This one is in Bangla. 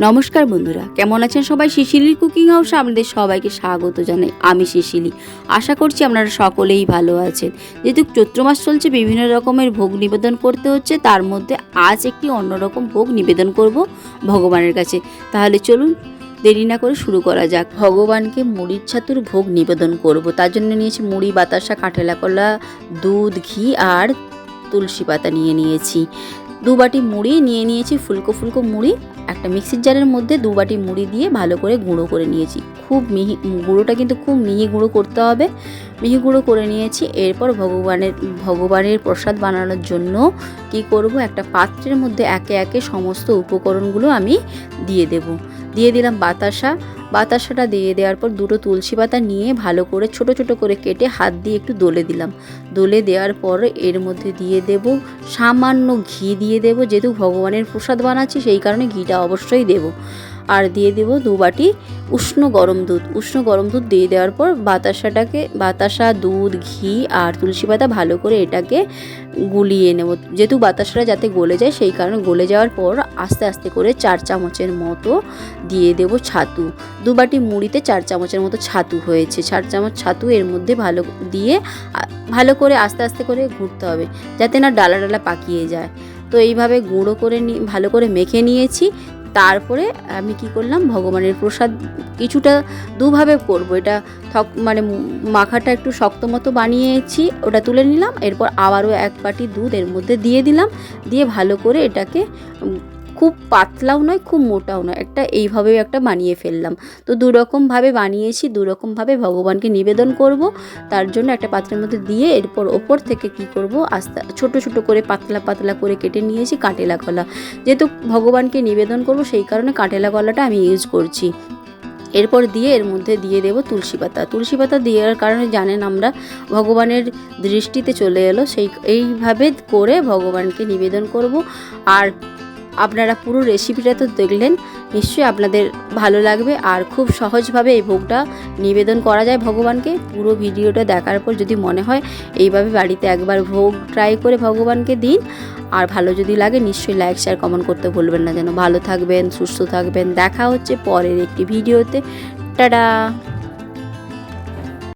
নমস্কার বন্ধুরা, কেমন আছেন সবাই? শিশিলির কুকিং হাউসে আপনাদের সবাইকে স্বাগত জানাই। আমি শিশিলি। আশা করছি আপনারা সকলেই ভালো আছেন। যেহেতু চৈত্র মাস চলছে, বিভিন্ন রকমের ভোগ নিবেদন করতে হচ্ছে, তার মধ্যে আজ একটি অন্যরকম ভোগ নিবেদন করব ভগবানের কাছে। তাহলে চলুন দেরি না করে শুরু করা যাক। ভগবানকে মুড়ির ছাতুর ভোগ নিবেদন করব। তার জন্য নিয়েছি মুড়ি, বাতাসা, কাঁঠালা কলা, দুধ, ঘি আর তুলসী পাতা নিয়েছি। 2 বাটি মুড়ি নিয়েছি, ফুলকো ফুলকো মুড়ি। একটা মিক্সির জারের মধ্যে 2 বাটি মুড়ি দিয়ে ভালো করে গুঁড়ো করে নিয়েছি। খুব মিহি গুঁড়োটা কিন্তু খুব মিহি গুঁড়ো করতে হবে। মিহি গুঁড়ো করে নিয়েছি। এরপর ভগবানের প্রসাদ বানানোর জন্য কি করব, একটা পাত্রের মধ্যে একে একে সমস্ত উপকরণগুলো আমি দিয়ে দিলাম বাতাসাটা দিয়ে দেওয়ার পর 2টো তুলসী পাতা নিয়ে ভালো করে ছোট ছোট করে কেটে হাত দিয়ে একটু দলে দিলাম। দলে দেওয়ার পর এর মধ্যে দিয়ে দেব সামান্য ঘি দিয়ে দেব। যেহেতু ভগবানের প্রসাদ বানাচ্ছি সেই কারণে ঘিটা অবশ্যই দেব। আর দিয়ে দেব 2 বাটি উষ্ণ গরম দুধ দিয়ে দেওয়ার পর বাতাসা, দুধ, ঘি আর তুলসী পাতা ভালো করে এটাকে গুলিয়ে নেব। যেহেতু বাতাসাটা যাতে গলে যায় সেই কারণে গলে যাওয়ার পর আস্তে আস্তে করে 4 চামচের মতো দিয়ে দেব ছাতু। 2 বাটি মুড়িতে 4 চামচের মতো ছাতু হয়েছে। 4 চামচ ছাতু এর মধ্যে ভালো করে আস্তে আস্তে করে ঘুরতে হবে, যাতে না ডালা ডালা পাকিয়ে যায়। তো এইভাবে গুঁড়ো করে ভালো করে মেখে নিয়েছি। তারপরে আমি কি করলাম, ভগবানের প্রসাদ কিছুটা দুভাবে করব। এটা মাখাটা একটু শক্ত মতো বানিয়েছি, ওটা তুলে নিলাম। এরপর আবারও 1 বাটি দুধ এর মধ্যে দিয়ে দিলাম। দিয়ে ভালো করে এটাকে খুব পাতলাও নয়, খুব মোটাও নয়, এইভাবেও একটা বানিয়ে ফেললাম। তো 2 রকমভাবে বানিয়েছি, 2 রকমভাবে ভগবানকে নিবেদন করব। তার জন্য একটা পাত্রের মধ্যে দিয়ে এরপর ওপর থেকে কি করব, আস্তে ছোট ছোট করে পাতলা করে কেটে নিয়েছি কাঁঠালা কলা। যেহেতু ভগবানকে নিবেদন করব সেই কারণে কাঁঠালা কলাটা আমি ইউজ করছি। এরপর দিয়ে এর মধ্যে দিয়ে দেব তুলসী পাতা দেওয়ার কারণে জানেন আমরা ভগবানের দৃষ্টিতে চলে এলো, এইভাবে করে ভগবানকে নিবেদন করব। আর আপনারা পুরো রেসিপিটা তো দেখলেন, নিশ্চয়ই আপনাদের ভালো লাগবে। আর খুব সহজভাবে এই ভোগটা নিবেদন করা যায় ভগবানকে। পুরো ভিডিওটা দেখার পর যদি মনে হয় এইভাবে বাড়িতে একবার ভোগ ট্রাই করে ভগবানকে দিন। আর ভালো যদি লাগে নিশ্চয়ই লাইক, শেয়ার, কমেন্ট করতে ভুলবেন না যেন। ভালো থাকবেন, সুস্থ থাকবেন। দেখা হচ্ছে পরের একটি ভিডিওতে। টাটা।